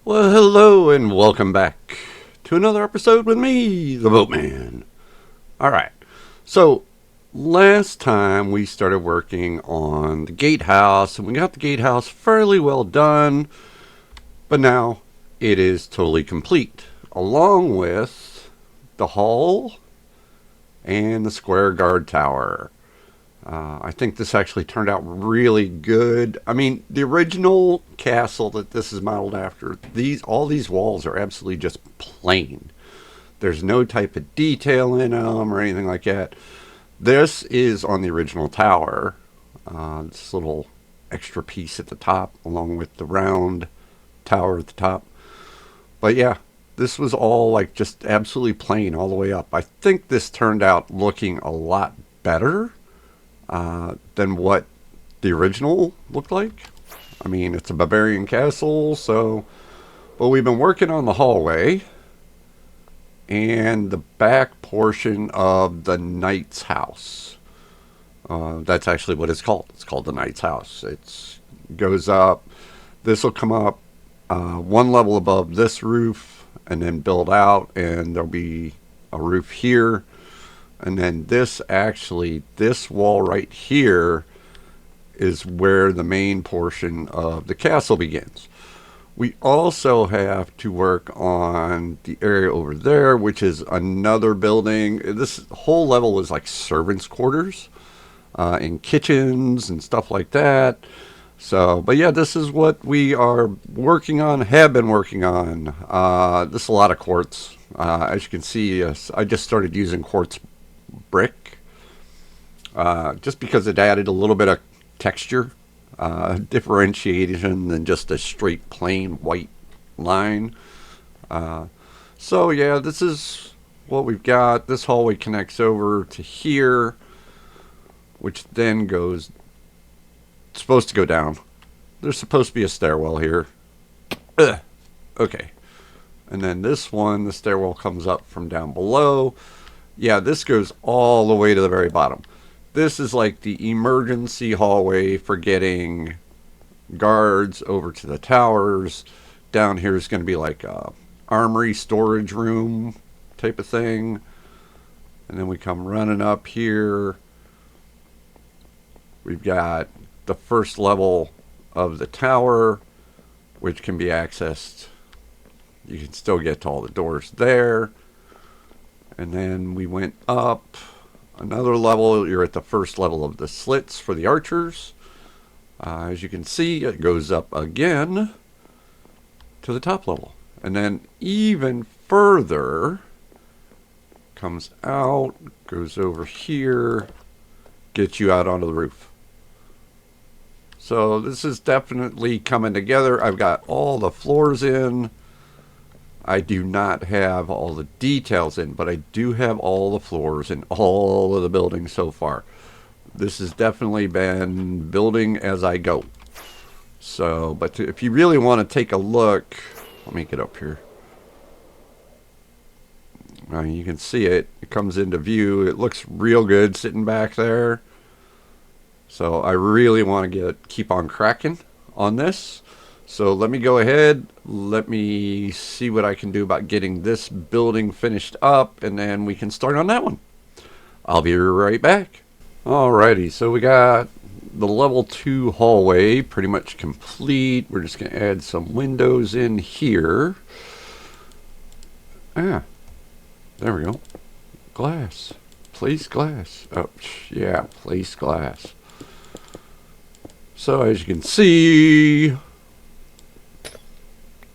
Well, hello and welcome back to another episode with me, the Boatman. Alright, so last time we started working on the gatehouse and we got the gatehouse fairly well done, but now it is totally complete, along with the hall and the square guard tower. I think this actually turned out really good. I mean, the original castle that this is modeled after, all these walls are absolutely just plain. There's no type of detail in them or anything like that. This is on the original tower. This little extra piece at the top, along with the round tower at the top. But yeah, this was all like just absolutely plain all the way up. I think this turned out looking a lot better than what the original looked like. I mean, it's a Bavarian castle, so. But we've been working on the hallway and the back portion of the knight's house. That's actually what it's called. It's called the knight's house. It goes up. This will come up one level above this roof and then build out, and there'll be a roof here. And then this wall right here is where the main portion of the castle begins. We also have to work on the area over there, which is another building. This whole level is like servants' quarters and kitchens and stuff like that. So, but yeah, this is what we are working on, have been working on. This is a lot of quartz. As you can see, I just started using quartz brick just because it added a little bit of texture, differentiation than just a straight plain white line. So yeah, this is what we've got. This hallway connects over to here, which then goes, it's supposed to go down. There's supposed to be a stairwell here. Okay. And then this one, the stairwell comes up from down below. Yeah, this goes all the way to the very bottom. This is like the emergency hallway for getting guards over to the towers. Down here is going to be like a armory storage room type of thing. And then we come running up here. We've got the first level of the tower, which can be accessed. You can still get to all the doors there. And then we went up another level. You're at the first level of the slits for the archers. As you can see, it goes up again to the top level. And then even further, comes out, goes over here, gets you out onto the roof. So this is definitely coming together. I've got all the floors in. I do not have all the details in, but I do have all the floors in all of the buildings so far. This has definitely been building as I go. So, but if you really want to take a look, let me get up here. You can see it. It comes into view. It looks real good sitting back there. So I really want to keep on cracking on this. So let me go ahead. Let me see what I can do about getting this building finished up, and then we can start on that one. I'll be right back. Alrighty, so we got the level 2 hallway pretty much complete. We're just going to add some windows in here. There we go. Glass. Place glass. Oh, yeah, place glass. So as you can see,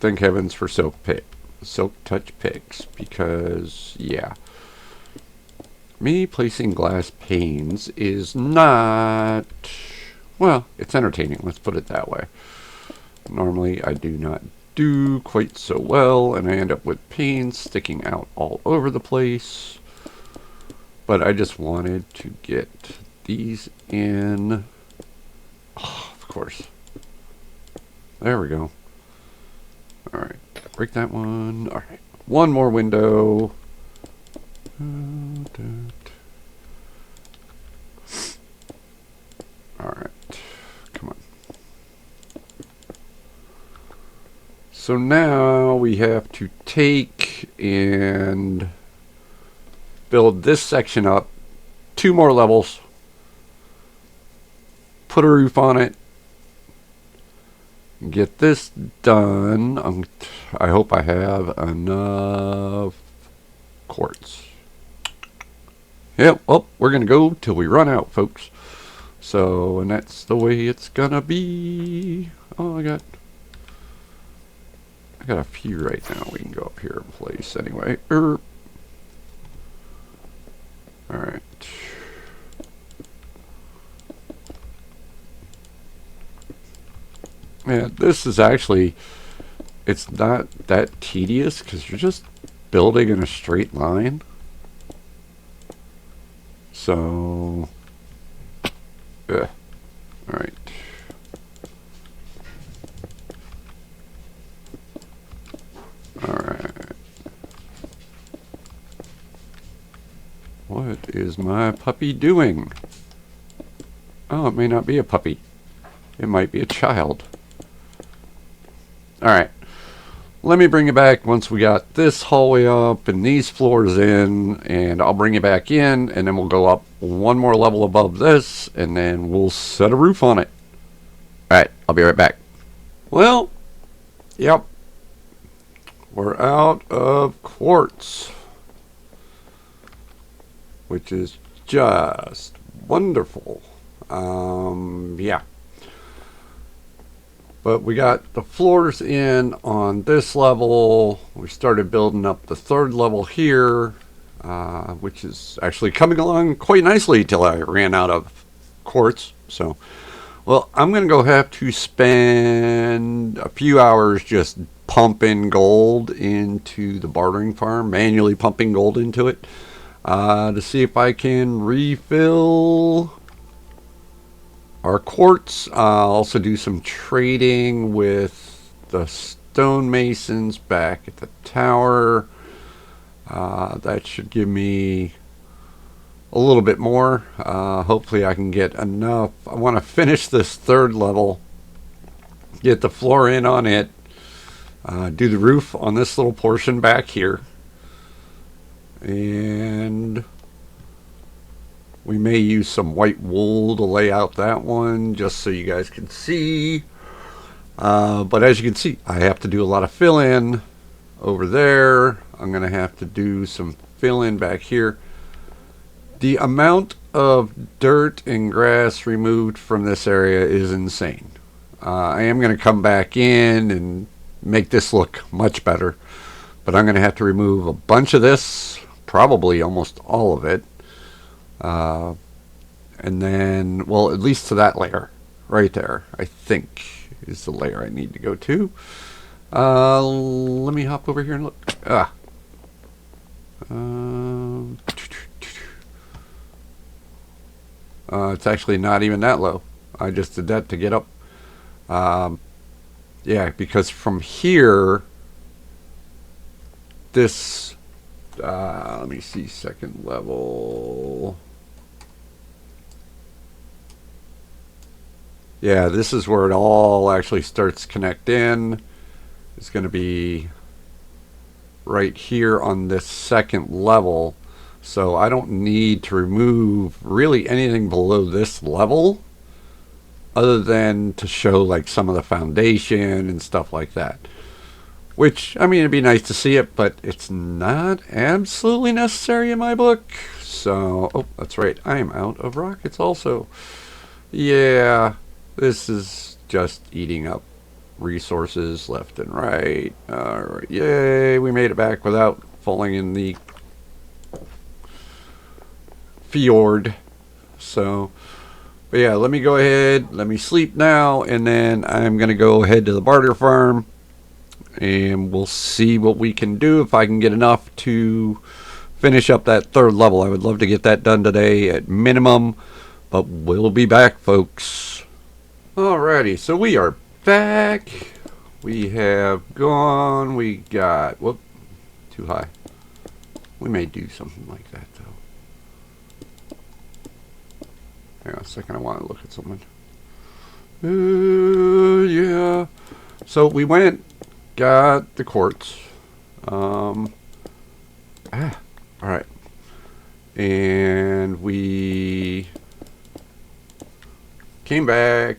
thank heavens for silk touch picks, because yeah, me placing glass panes is not, well, it's entertaining, let's put it that way. Normally I do not do quite so well, and I end up with panes sticking out all over the place. But I just wanted to get these in. Oh, of course. There we go. Alright, break that one. Alright, one more window. Alright, come on. So now we have to take and build this section up 2 more levels, put a roof on it, get this done. I hope I have enough quartz. Yep, well, we're going to go till we run out, folks. So, and that's the way it's going to be. Oh, I got a few right now. We can go up here in place anyway. Alright. Yeah, this is actually, it's not that tedious because you're just building in a straight line. So, yeah. Alright. Alright. What is my puppy doing? Oh, it may not be a puppy. It might be a child. Alright. Let me bring you back once we got this hallway up and these floors in, and I'll bring you back in, and then we'll go up 1 more level above this, and then we'll set a roof on it. Alright, I'll be right back. Well, yep. We're out of quartz, which is just wonderful. Yeah. But we got the floors in on this level. We started building up the 3rd level here, which is actually coming along quite nicely till I ran out of quartz. So, well, I'm going to go have to spend a few hours just pumping gold into the bartering farm, manually pumping gold into it, to see if I can refill our quartz. I'll also do some trading with the stonemasons back at the tower. That should give me a little bit more. Hopefully I can get enough. I want to finish this 3rd level, get the floor in on it, do the roof on this little portion back here, and we may use some white wool to lay out that one just so you guys can see. But as you can see, I have to do a lot of fill-in over there. I'm going to have to do some fill-in back here. The amount of dirt and grass removed from this area is insane. I am going to come back in and make this look much better. But I'm going to have to remove a bunch of this, probably almost all of it. And then, well, at least to that layer right there, I think is the layer I need to go to. Let me hop over here and look. It's actually not even that low. I just did that to get up. Yeah, because from here, this, let me see, 2nd level. Yeah, this is where it all actually starts to connect in. It's going to be right here on this 2nd level. So I don't need to remove really anything below this level other than to show like some of the foundation and stuff like that. Which, I mean, it'd be nice to see it, but it's not absolutely necessary in my book. So, oh, that's right. I am out of rockets also. Yeah, this is just eating up resources left and right. Alright, yay, we made it back without falling in the fjord. So, but yeah, let me go ahead, let me sleep now, and then I'm going to go ahead to the barter farm, and we'll see what we can do, if I can get enough to finish up that 3rd level. I would love to get that done today at minimum, but we'll be back, folks. Alrighty, so we are back. We have gone, we got, whoop, too high. We may do something like that though. Hang on a second, I want to look at something. Yeah. So we went got the quartz. All right. And we came back,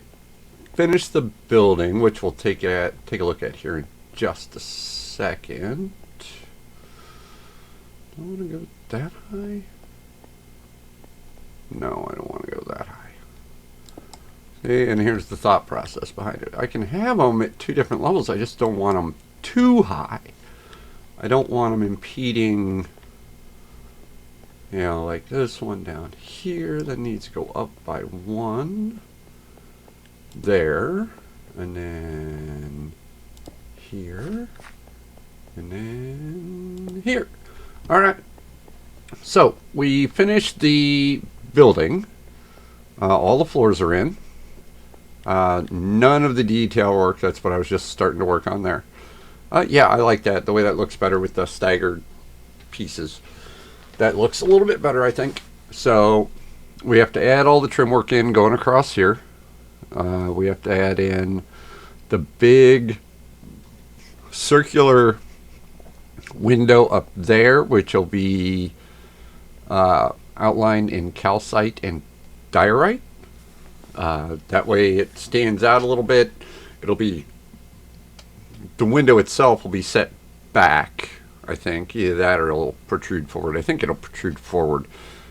finished the building, which we'll take a look at here in just a second. Do I want to go that high? No, I don't want to go that high. See, and here's the thought process behind it. I can have them at 2 different levels. I just don't want them too high. I don't want them impeding, you know, like this one down here that needs to go up by 1. There. And then here. And then here. Alright. So, we finished the building. All the floors are in. None of the detail work. That's what I was just starting to work on there. Yeah, I like that. The way that looks better with the staggered pieces. That looks a little bit better, I think. So, we have to add all the trim work in going across here. We have to add in the big circular window up there, which will be outlined in calcite and diorite. That way it stands out a little bit. It'll be, the window itself will be set back, I think. Either that or it'll protrude forward. I think it'll protrude forward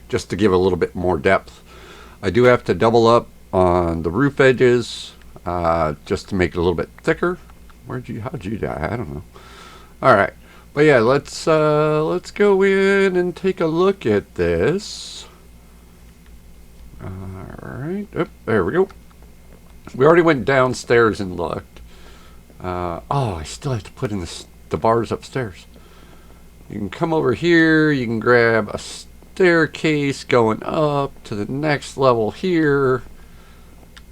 just to give a little bit more depth. I do have to double up on the roof edges just to make it a little bit thicker. How'd you die? I don't know. Alright. But yeah, let's go in and take a look at this. Alright. Oh, there we go. We already went downstairs and looked. Oh, I still have to put in the bars upstairs. You can come over here. You can grab a staircase going up to the next level here.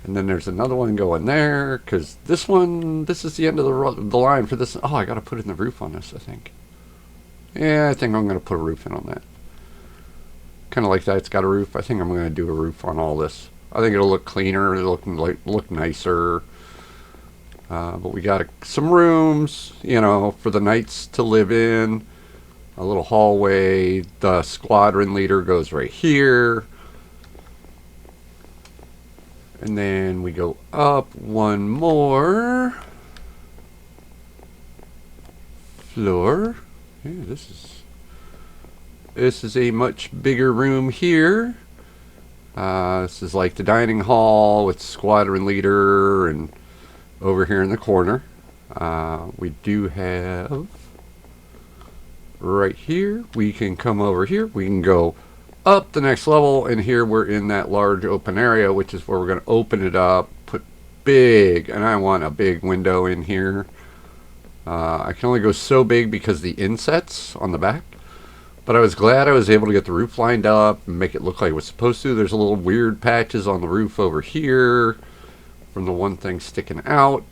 And then there's another one going there, because this is the end of the line for this. Oh, I got to put in the roof on this, I think. Yeah, I think I'm going to put a roof in on that. Kind of like that. It's got a roof. I think I'm going to do a roof on all this. I think it'll look cleaner. It'll look nicer. But we got some rooms, you know, for the knights to live in. A little hallway. The squadron leader goes right here. And then we go up one more floor. Yeah, this is a much bigger room here. This is like the dining hall with squadron leader, and over here in the corner we do have right here. We can come over here. We can go up the next level, and here we're in that large open area, which is where we're going to open it up, put big, and I want a big window in here. I can only go so big because the insets on the back, but I was glad I was able to get the roof lined up and make it look like it was supposed to. There's a little weird patches on the roof over here from the one thing sticking out.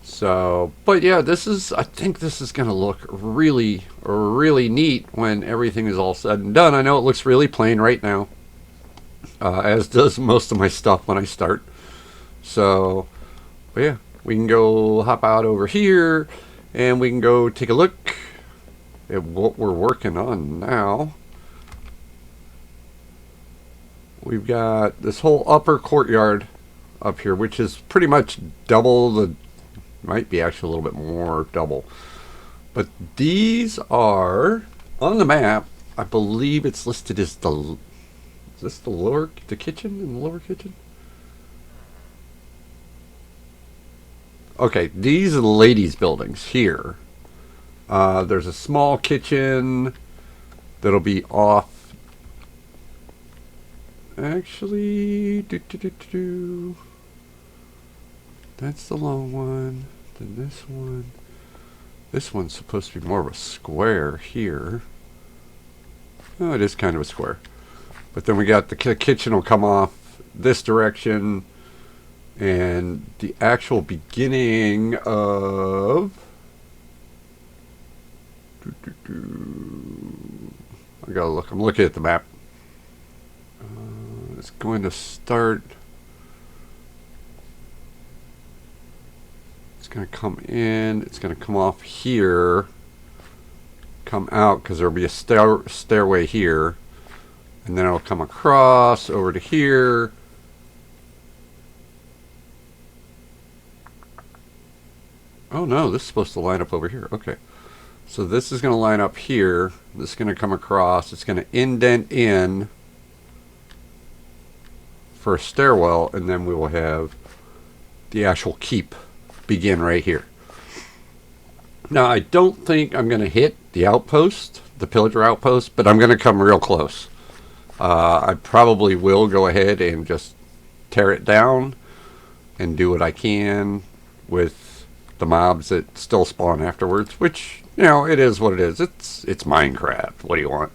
So, but yeah, I think this is going to look really, really neat when everything is all said and done. I know it looks really plain right now, as does most of my stuff when I start. So, but yeah, we can go hop out over here, and we can go take a look at what we're working on now. We've got this whole upper courtyard up here, which is pretty much double the, might be actually a little bit more, double. But these are, on the map, I believe it's listed as the, is this the kitchen in the lower kitchen? Okay, these are the ladies' buildings here. There's a small kitchen that'll be off. Actually, that's the long one. Then this one. This one's supposed to be more of a square here. Oh, it is kind of a square. But then we got the kitchen will come off this direction. And the actual beginning of... I gotta look. I'm looking at the map. It's going to going to come in. It's going to come off here. Come out because there'll be a stairway here. And then it'll come across over to here. Oh no, this is supposed to line up over here. Okay. So this is going to line up here. This is going to come across. It's going to indent in for a stairwell, and then we will have the actual keep begin right here. Now, I don't think I'm going to hit the outpost, the pillager outpost, but I'm going to come real close. I probably will go ahead and just tear it down and do what I can with the mobs that still spawn afterwards, which, you know, it is what it is. It's Minecraft. What do you want?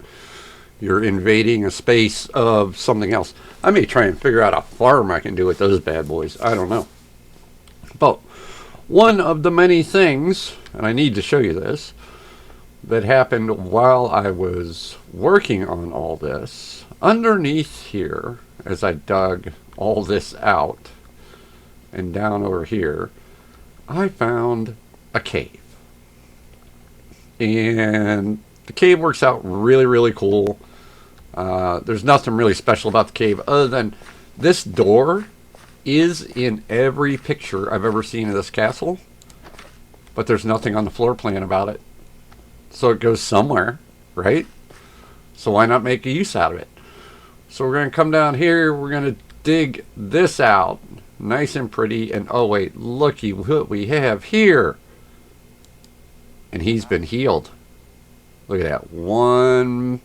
You're invading a space of something else. I may try and figure out a farm I can do with those bad boys. I don't know. But one of the many things, and I need to show you this, that happened while I was working on all this, underneath here, as I dug all this out, and down over here, I found a cave. And the cave works out really, really cool. There's nothing really special about the cave other than this door is in every picture I've ever seen of this castle, but there's nothing on the floor plan about it. So it goes somewhere, right? So why not make a use out of it? So we're going to come down here. We're going to dig this out nice and pretty. And oh wait, looky what we have here. And he's been healed. Look at that. 1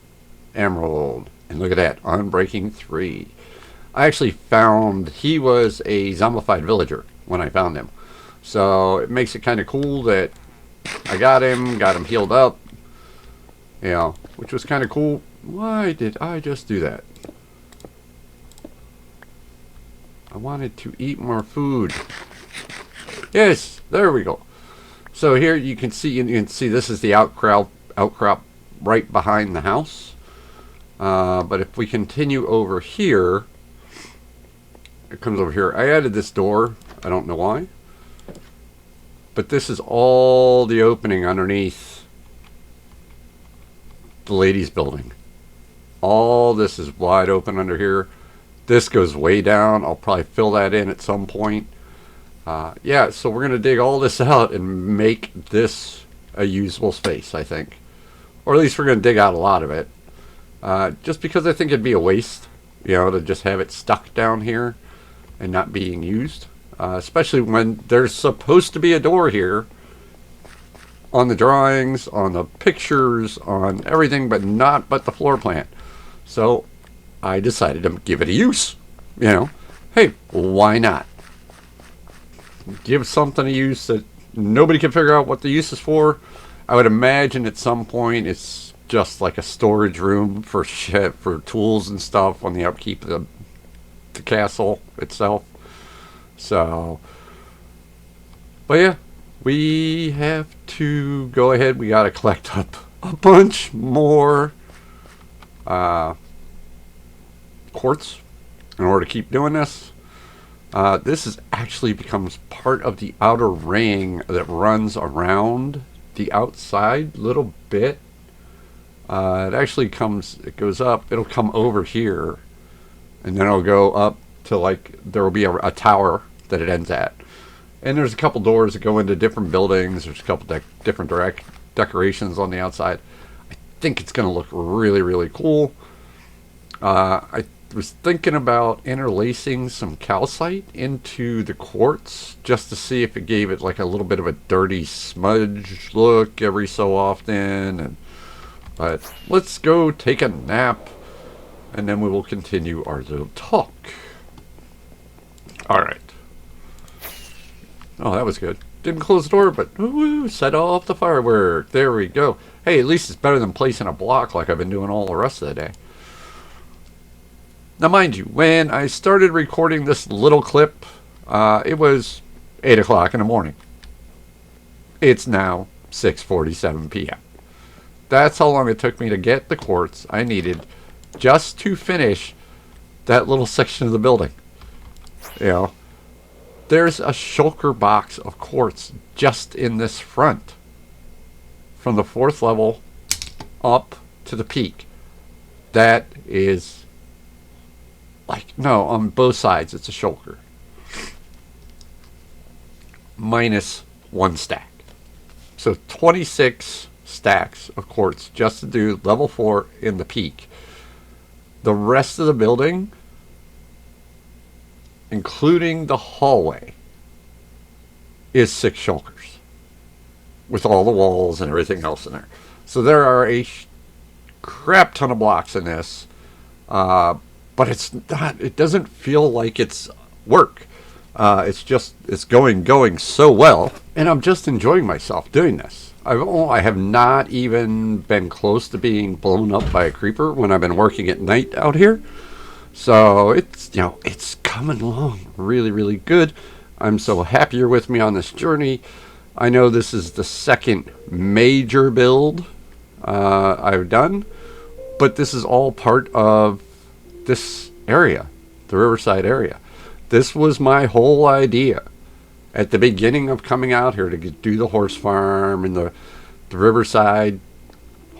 emerald. And look at that. Unbreaking 3. I actually found he was a zombified villager when I found him. So it makes it kind of cool that I got him healed up. You know, which was kind of cool. Why did I just do that? I wanted to eat more food. Yes, there we go. So here you can see this is the outcrop right behind the house. But if we continue over here, it comes over here. I added this door. I don't know why. But this is all the opening underneath the ladies' building. All this is wide open under here. This goes way down. I'll probably fill that in at some point. Yeah, so we're going to dig all this out and make this a usable space, I think. Or at least we're going to dig out a lot of it. Just because I think it'd be a waste, you know, to just have it stuck down here and not being used. Especially when there's supposed to be a door here on the drawings, on the pictures, on everything, but the floor plan. So I decided to give it a use. You know, hey, why not? Give something a use that nobody can figure out what the use is for. I would imagine at some point it's just like a storage room for shit, for tools and stuff on the upkeep of the castle itself. So, but yeah, we have to go ahead. We got to collect up a bunch more quartz in order to keep doing this. This actually becomes part of the outer ring that runs around the outside little bit. It goes up, it'll come over here, and then it'll go up to, like, there will be a tower that it ends at. And there's a couple doors that go into different buildings. There's a couple different decorations on the outside. I think it's going to look really, really cool. I was thinking about interlacing some calcite into the quartz just to see if it gave it like a little bit of a dirty smudge look every so often. But let's go take a nap, and then we will continue our little talk. Alright. Oh, that was good. Didn't close the door, but woo, set off the firework. There we go. Hey, at least it's better than placing a block like I've been doing all the rest of the day. Now, mind you, when I started recording this little clip, it was 8 o'clock in the morning. It's now 6:47 p.m. That's how long it took me to get the quartz I needed just to finish that little section of the building. You know, there's a shulker box of quartz just in this front, from the 4th level up to the peak. That is like, no, on both sides it's a shulker. Minus 1 stack. So 26 stacks of quartz just to do level 4 in the peak. The rest of the building, including the hallway, is 6 shulkers with all the walls and everything else in there. So there are a crap ton of blocks in this, but it's not. It doesn't feel like it's work. It's going so well, and I'm just enjoying myself doing this. I have not even been close to being blown up by a creeper when I've been working at night out here. So it's coming along really, really good. I'm so happy you're with me on this journey. I know this is the second major build I've done, but this is all part of this area, the Riverside area. This was my whole idea at the beginning of coming out here to do the horse farm, and the Riverside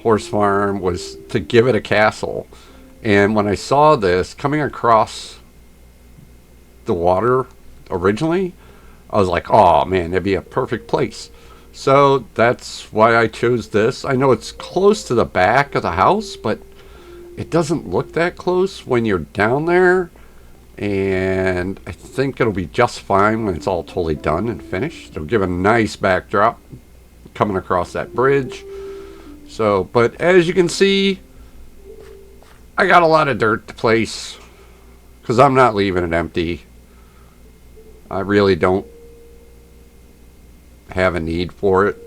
horse farm was to give it a castle. And when I saw this coming across the water originally, I was like, oh man, that'd be a perfect place. So that's why I chose this. I know it's close to the back of the house, but it doesn't look that close when you're down there. And I think it'll be just fine when it's all totally done and finished. It'll give a nice backdrop coming across that bridge. So, but as you can see, I got a lot of dirt to place because I'm not leaving it empty. I really don't have a need for it.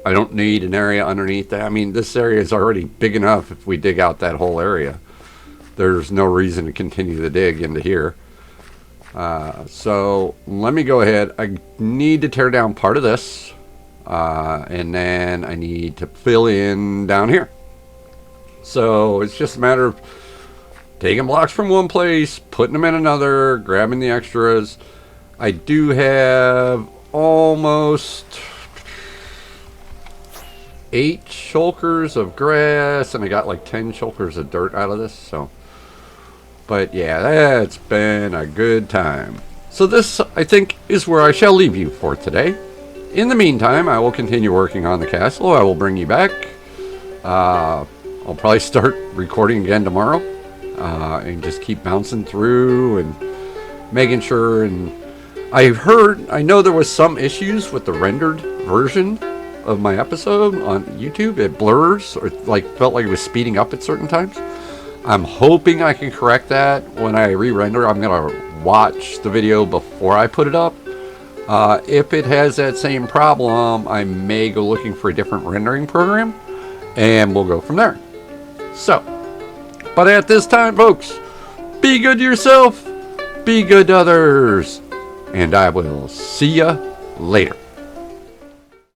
I don't need an area underneath that. I mean, this area is already big enough. If we dig out that whole area, there's no reason to continue to dig into here. So let me go ahead. I need to tear down part of this, and then I need to fill in down here. So it's just a matter of taking blocks from one place, putting them in another, grabbing the extras. I do have almost 8 shulkers of grass, and I got like 10 shulkers of dirt out of this. So, but yeah, that's been a good time. So this, I think, is where I shall leave you for today. In the meantime, I will continue working on the castle. I will bring you back. I'll probably start recording again tomorrow, and just keep bouncing through and making sure. And I know there was some issues with the rendered version of my episode on YouTube. It blurs, or like felt like it was speeding up at certain times. I'm hoping I can correct that when I re-render. I'm gonna watch the video before I put it up. If it has that same problem, I may go looking for a different rendering program, and we'll go from there. So, but at this time, folks, be good to yourself, be good to others, and I will see ya later.